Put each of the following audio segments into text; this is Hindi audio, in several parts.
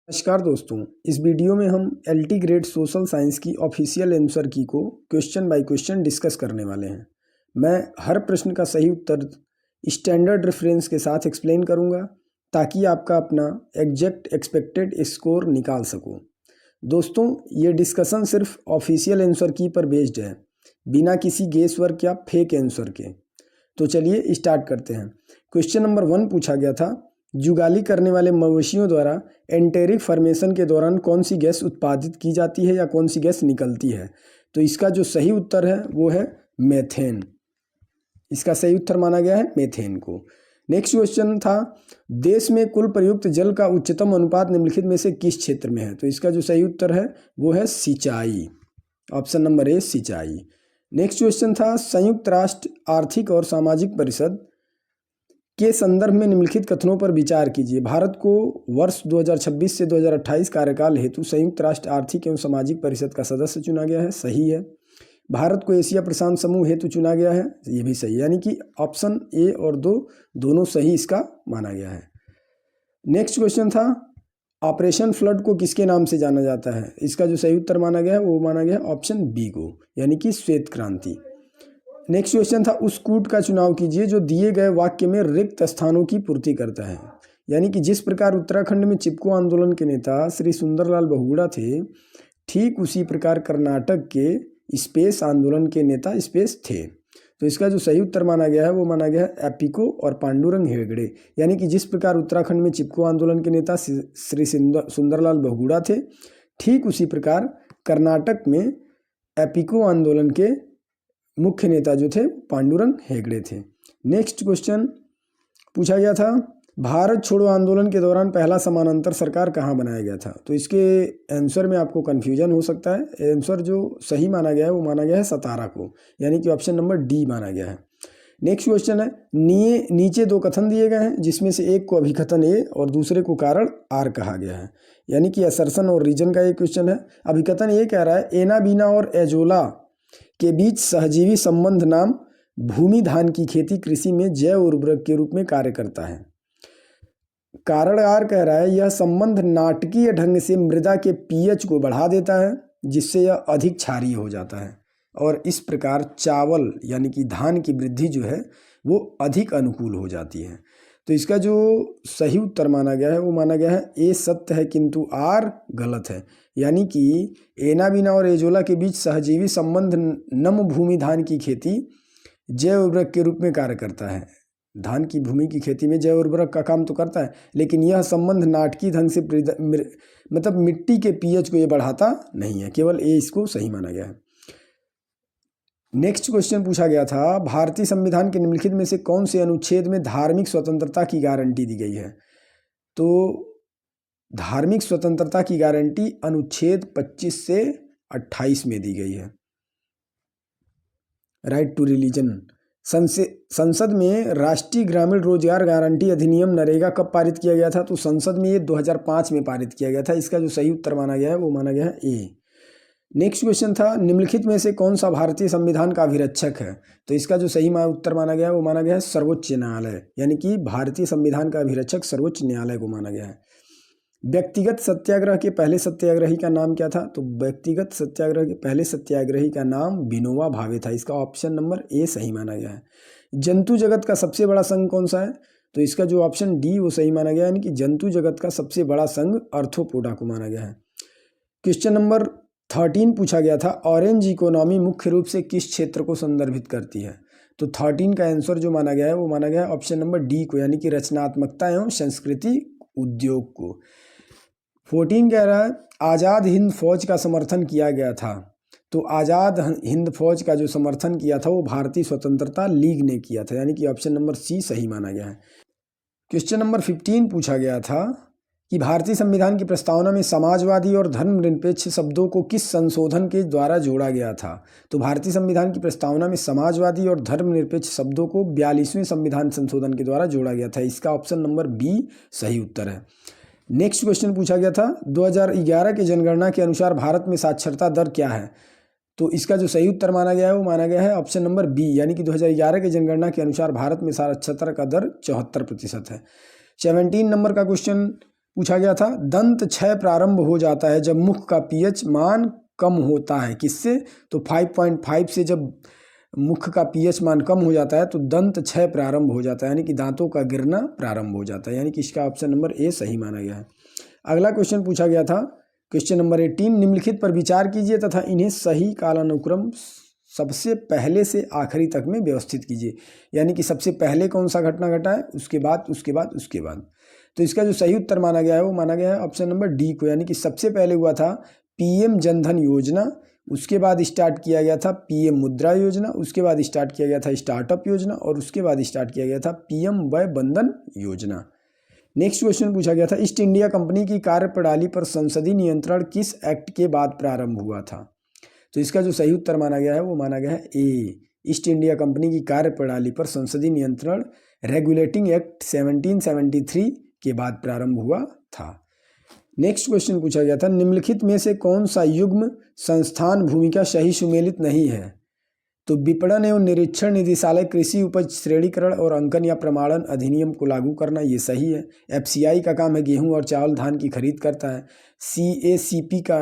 नमस्कार दोस्तों, इस वीडियो में हम एलटी ग्रेड सोशल साइंस की ऑफिशियल आंसर की को क्वेश्चन बाय क्वेश्चन डिस्कस करने वाले हैं। मैं हर प्रश्न का सही उत्तर स्टैंडर्ड रेफरेंस के साथ एक्सप्लेन करूंगा ताकि आपका अपना एग्जैक्ट एक्सपेक्टेड स्कोर निकाल सको। दोस्तों, ये डिस्कशन सिर्फ ऑफिशियल आंसर की पर बेस्ड है, बिना किसी गेस वर्क या फेक आंसर के। तो चलिए स्टार्ट करते हैं। क्वेश्चन नंबर 1 पूछा गया था, जुगाली करने वाले मवेशियों द्वारा एंटेरिक फॉर्मेशन के दौरान कौन सी गैस उत्पादित की जाती है या कौन सी गैस निकलती है। तो इसका जो सही उत्तर है वो है मेथेन। इसका सही उत्तर माना गया है मेथेन को। नेक्स्ट क्वेश्चन था, देश में कुल प्रयुक्त जल का उच्चतम अनुपात निम्नलिखित में से किस क्षेत्र में है। तो इसका जो सही उत्तर है वो है सिंचाई। ऑप्शन नंबर ए सिंचाई। नेक्स्ट क्वेश्चन था, संयुक्त राष्ट्र आर्थिक और सामाजिक परिषद के संदर्भ में निम्नलिखित कथनों पर विचार कीजिए। भारत को वर्ष 2026 से 2028 कार्यकाल हेतु संयुक्त राष्ट्र आर्थिक एवं सामाजिक परिषद का सदस्य चुना गया है, सही है। भारत को एशिया प्रशांत समूह हेतु चुना गया है, ये भी सही है। यानी कि ऑप्शन ए और दो दोनों सही इसका माना गया है। नेक्स्ट क्वेश्चन था, ऑपरेशन फ्लड को किसके नाम से जाना जाता है। इसका जो सही उत्तर माना गया है वो माना गया है ऑप्शन बी को, यानी कि श्वेत क्रांति। नेक्स्ट क्वेश्चन था, उस कूट का चुनाव कीजिए जो दिए गए वाक्य में रिक्त स्थानों की पूर्ति करता है। यानी कि जिस प्रकार उत्तराखंड में चिपको आंदोलन के नेता श्री सुंदरलाल बहुगुणा थे, ठीक उसी प्रकार कर्नाटक के स्पेस आंदोलन के नेता स्पेस थे। तो इसका जो सही उत्तर माना गया है वो माना गया है एपिको और पांडुरंग हेगड़े। यानी कि जिस प्रकार उत्तराखंड में चिपको आंदोलन के नेता श्री सुंदरलाल बहुगुणा थे, ठीक उसी प्रकार कर्नाटक में एपिको आंदोलन के मुख्य नेता जो थे पांडुरंग हेगड़े थे। नेक्स्ट क्वेश्चन पूछा गया था, भारत छोड़ो आंदोलन के दौरान पहला समानांतर सरकार कहाँ बनाया गया था। तो इसके आंसर में आपको कन्फ्यूजन हो सकता है। आंसर जो सही माना गया है वो माना गया है सतारा को, यानी कि ऑप्शन नंबर डी माना गया है। नेक्स्ट क्वेश्चन है, नीचे दो कथन दिए गए हैं जिसमें से एक को अभिकथन ए और दूसरे को कारण आर कहा गया है, यानी कि असर्शन और रीजन का एक क्वेश्चन है। अभिकथन ए कह रहा है, एना बीना और एजोला के बीच सहजीवी संबंध नाम भूमि धान की खेती कृषि में जैव उर्वरक के रूप में कार्य करता है। कारण आर कह रहा है, यह संबंध नाटकीय ढंग से मृदा के पीएच को बढ़ा देता है जिससे यह अधिक क्षारीय हो जाता है और इस प्रकार चावल यानी कि धान की वृद्धि जो है वो अधिक अनुकूल हो जाती है। तो इसका जो सही उत्तर माना गया है वो माना गया है ए सत्य है किंतु आर गलत है। यानी कि एना बीना और एजोला के बीच सहजीवी संबंध नम भूमि धान की खेती जैव उर्वरक के रूप में कार्य करता है। धान की भूमि की खेती में जैव उर्वरक का काम तो करता है, लेकिन यह संबंध नाटकीय ढंग से मतलब मिट्टी के पीएच को ये बढ़ाता नहीं है। केवल ए इसको सही माना गया है। नेक्स्ट क्वेश्चन पूछा गया था, भारतीय संविधान के निम्नलिखित में से कौन से अनुच्छेद में धार्मिक स्वतंत्रता की गारंटी दी गई है। तो धार्मिक स्वतंत्रता की गारंटी अनुच्छेद 25 से 28 में दी गई है। Right to religion. संसद में राष्ट्रीय ग्रामीण रोजगार गारंटी अधिनियम नरेगा कब पारित किया गया था। तो संसद में ये 2005 में पारित किया गया था। इसका जो सही उत्तर माना गया है वो माना गया है ए। नेक्स्ट क्वेश्चन था, निम्नलिखित में से कौन सा भारतीय संविधान का अभिरक्षक है। तो इसका जो सही उत्तर माना गया है वो माना गया है सर्वोच्च न्यायालय, यानी कि भारतीय संविधान का अभिरक्षक सर्वोच्च न्यायालय को माना गया है। व्यक्तिगत सत्याग्रह के पहले सत्याग्रही का नाम क्या था। तो व्यक्तिगत सत्याग्रह के पहले सत्याग्रही का नाम विनोबा भावे था। इसका ऑप्शन नंबर ए सही माना गया है। जंतु जगत का सबसे बड़ा संघ कौन सा है। तो इसका जो ऑप्शन डी वो सही माना गया है, यानी कि जंतु जगत का सबसे बड़ा संघ अर्थोपोडा को माना गया है। क्वेश्चन नंबर 13 पूछा गया था, ऑरेंज इकोनॉमी मुख्य रूप से किस क्षेत्र को संदर्भित करती है। तो 13 का आंसर जो माना गया है वो माना गया है ऑप्शन नंबर डी को, यानी कि रचनात्मकता एवं संस्कृति उद्योग को। 14 कह रहा है, आज़ाद हिंद फौज का समर्थन किया गया था। तो आज़ाद हिंद फौज का जो समर्थन किया था वो भारतीय स्वतंत्रता लीग ने किया था, यानी कि ऑप्शन नंबर सी सही माना गया है। क्वेश्चन नंबर 15 पूछा गया था कि भारतीय संविधान की प्रस्तावना में समाजवादी और धर्मनिरपेक्ष शब्दों को किस संशोधन के द्वारा जोड़ा गया था। तो भारतीय संविधान की प्रस्तावना में समाजवादी और धर्मनिरपेक्ष शब्दों को 42वें संविधान संशोधन के द्वारा जोड़ा गया था। इसका ऑप्शन नंबर बी सही उत्तर है। नेक्स्ट क्वेश्चन पूछा गया था, 2011 की जनगणना के अनुसार भारत में साक्षरता दर क्या है। तो इसका जो सही उत्तर माना गया है वो माना गया है ऑप्शन नंबर बी, यानी कि 2011 की जनगणना के अनुसार भारत में साक्षरता का दर 74% है। 17 नंबर का क्वेश्चन पूछा गया था दंत क्षय प्रारंभ हो जाता है जब मुख का पीएच मान कम होता है, किससे? तो 5.5 से जब मुख का पीएच मान कम हो जाता है तो दंत क्षय प्रारंभ हो जाता है, यानी कि दांतों का गिरना प्रारंभ हो जाता है, यानी कि इसका ऑप्शन नंबर ए सही माना गया है। अगला क्वेश्चन पूछा गया था, क्वेश्चन नंबर 18, निम्नलिखित पर विचार कीजिए तथा इन्हें सही कालानुक्रम सबसे पहले से आखिरी तक में व्यवस्थित कीजिए, यानी कि सबसे पहले कौन सा घटना घटा है, उसके बाद उसके बाद उसके बाद। तो इसका जो सही उत्तर माना गया है वो माना गया है ऑप्शन नंबर डी को, यानी कि सबसे पहले हुआ था पीएम जनधन योजना, उसके बाद स्टार्ट किया गया था पीएम मुद्रा योजना, उसके बाद स्टार्ट किया गया था स्टार्टअप योजना और उसके बाद स्टार्ट किया गया था पीएम वय बंधन योजना। नेक्स्ट क्वेश्चन पूछा गया था ईस्ट इंडिया कंपनी की कार्यप्रणाली पर संसदीय नियंत्रण किस एक्ट के बाद प्रारंभ हुआ था? तो इसका जो सही उत्तर माना गया है वो माना गया है ए, ईस्ट इंडिया कंपनी की कार्यप्रणाली पर संसदीय नियंत्रण रेगुलेटिंग एक्ट 1773 के बाद प्रारंभ हुआ था। नेक्स्ट क्वेश्चन पूछा गया था निम्नलिखित में से कौन सा युग्म संस्थान भूमिका सही सुमेलित नहीं है? तो विपणन एवं निरीक्षण निदेशालय कृषि उपज श्रेणीकरण और अंकन या प्रमाणन अधिनियम को लागू करना, ये सही है। एफसीआई का काम है गेहूं और चावल धान की खरीद करता है। सीएसीपी का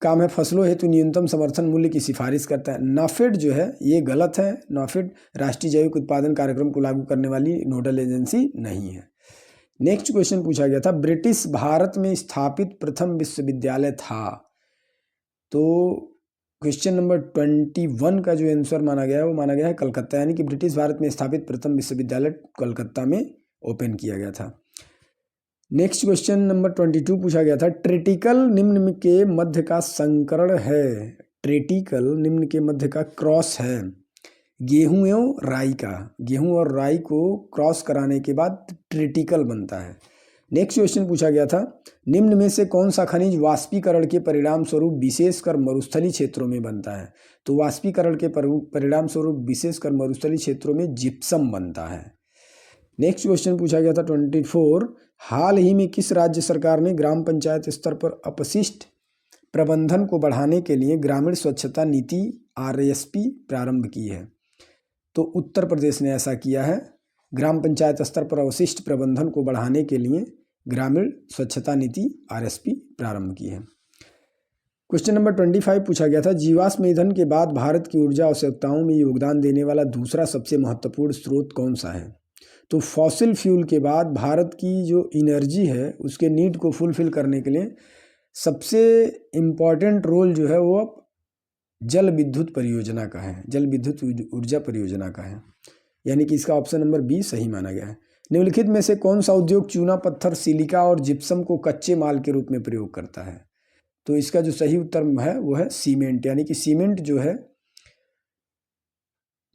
काम है फसलों हेतु न्यूनतम समर्थन मूल्य की सिफारिश करता है। नाफेड जो है ये गलत है, नाफेड राष्ट्रीय जैविक उत्पादन कार्यक्रम को लागू करने वाली नोडल एजेंसी नहीं है। नेक्स्ट क्वेश्चन पूछा गया था ब्रिटिश भारत में स्थापित प्रथम विश्वविद्यालय था। तो क्वेश्चन नंबर 21 का जो आंसर माना गया है वो माना गया है कलकत्ता, यानी कि ब्रिटिश भारत में स्थापित प्रथम विश्वविद्यालय कलकत्ता में ओपन किया गया था। नेक्स्ट क्वेश्चन नंबर 22 पूछा गया था ट्रेटिकल निम्न के मध्य का संकरण है। ट्रेटिकल निम्न के मध्य का क्रॉस है गेहूं एवं राई का, गेहूं और राई को क्रॉस कराने के बाद ट्रेटिकल बनता है। नेक्स्ट क्वेश्चन पूछा गया था निम्न में से कौन सा खनिज वाष्पीकरण के परिणाम स्वरूप विशेषकर मरुस्थलीय क्षेत्रों में बनता है? तो वाष्पीकरण के परिणाम स्वरूप विशेषकर मरुस्थलीय क्षेत्रों में जिप्सम बनता है। नेक्स्ट क्वेश्चन पूछा गया था 24, हाल ही में किस राज्य सरकार ने ग्राम पंचायत स्तर पर अपशिष्ट प्रबंधन को बढ़ाने के लिए ग्रामीण स्वच्छता नीति RSP प्रारंभ की है? तो उत्तर प्रदेश ने ऐसा किया है, ग्राम पंचायत स्तर पर अवशिष्ट प्रबंधन को बढ़ाने के लिए ग्रामीण स्वच्छता नीति RSP प्रारंभ की है। क्वेश्चन नंबर 25 पूछा गया था जीवाश्म ईंधन के बाद भारत की ऊर्जा आवश्यकताओं में योगदान देने वाला दूसरा सबसे महत्वपूर्ण स्रोत कौन सा है? तो फॉसिल फ्यूल के बाद भारत की जो एनर्जी है उसके नीड को फुलफिल करने के लिए सबसे इम्पॉर्टेंट रोल जो है वो जल विद्युत परियोजना का है, जल विद्युत ऊर्जा परियोजना का है, यानी कि इसका ऑप्शन नंबर बी सही माना गया है। निम्नलिखित में से कौन सा उद्योग चूना पत्थर सिलिका और जिप्सम को कच्चे माल के रूप में प्रयोग करता है? तो इसका जो सही उत्तर है वो है सीमेंट, यानी कि सीमेंट जो है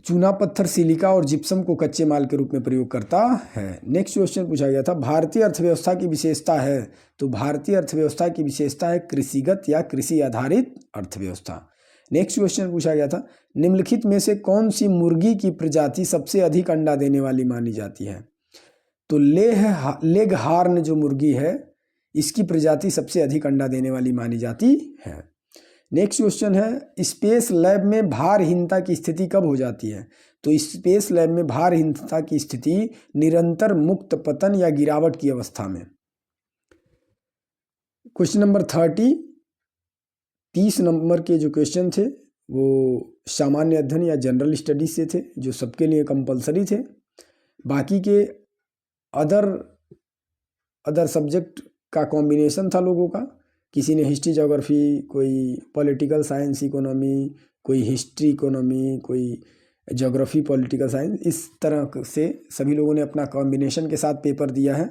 चूना पत्थर सिलिका और जिप्सम को कच्चे माल के रूप में प्रयोग करता है। नेक्स्ट क्वेश्चन पूछा गया था भारतीय अर्थव्यवस्था की विशेषता है। तो भारतीय अर्थव्यवस्था की विशेषता है कृषिगत या कृषि आधारित अर्थव्यवस्था। नेक्स्ट क्वेश्चन पूछा गया था निम्नलिखित में से कौन सी मुर्गी की प्रजाति सबसे अधिक अंडा देने वाली मानी जाती है? तो लेग हार्न जो मुर्गी है इसकी प्रजाति सबसे अधिक अंडा देने वाली मानी जाती है। नेक्स्ट क्वेश्चन है स्पेस लैब में भारहीनता की स्थिति कब हो जाती है? तो स्पेस लैब में भारहीनता की स्थिति निरंतर मुक्त पतन या गिरावट की अवस्था में। क्वेश्चन नंबर 30 नंबर के जो क्वेश्चन थे वो सामान्य अध्ययन या जनरल स्टडीज से थे जो सबके लिए कंपलसरी थे। बाकी के अदर सब्जेक्ट का कॉम्बिनेशन था लोगों का, किसी ने हिस्ट्री ज्योग्राफी, कोई पॉलिटिकल साइंस इकोनॉमी, कोई हिस्ट्री इकोनॉमी, कोई ज्योग्राफी पॉलिटिकल साइंस, इस तरह से सभी लोगों ने अपना कॉम्बिनेशन के साथ पेपर दिया है।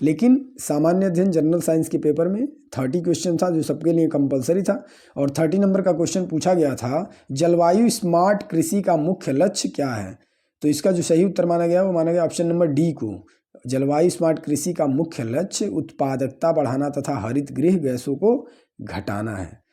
लेकिन सामान्य अध्ययन जनरल साइंस के पेपर में 30 क्वेश्चन था जो सबके लिए कंपलसरी था और 30 नंबर का क्वेश्चन पूछा गया था जलवायु स्मार्ट कृषि का मुख्य लक्ष्य क्या है? तो इसका जो सही उत्तर माना गया वो माना गया ऑप्शन नंबर डी को, जलवायु स्मार्ट कृषि का मुख्य लक्ष्य उत्पादकता बढ़ाना तथा हरित गृह गैसों को घटाना है।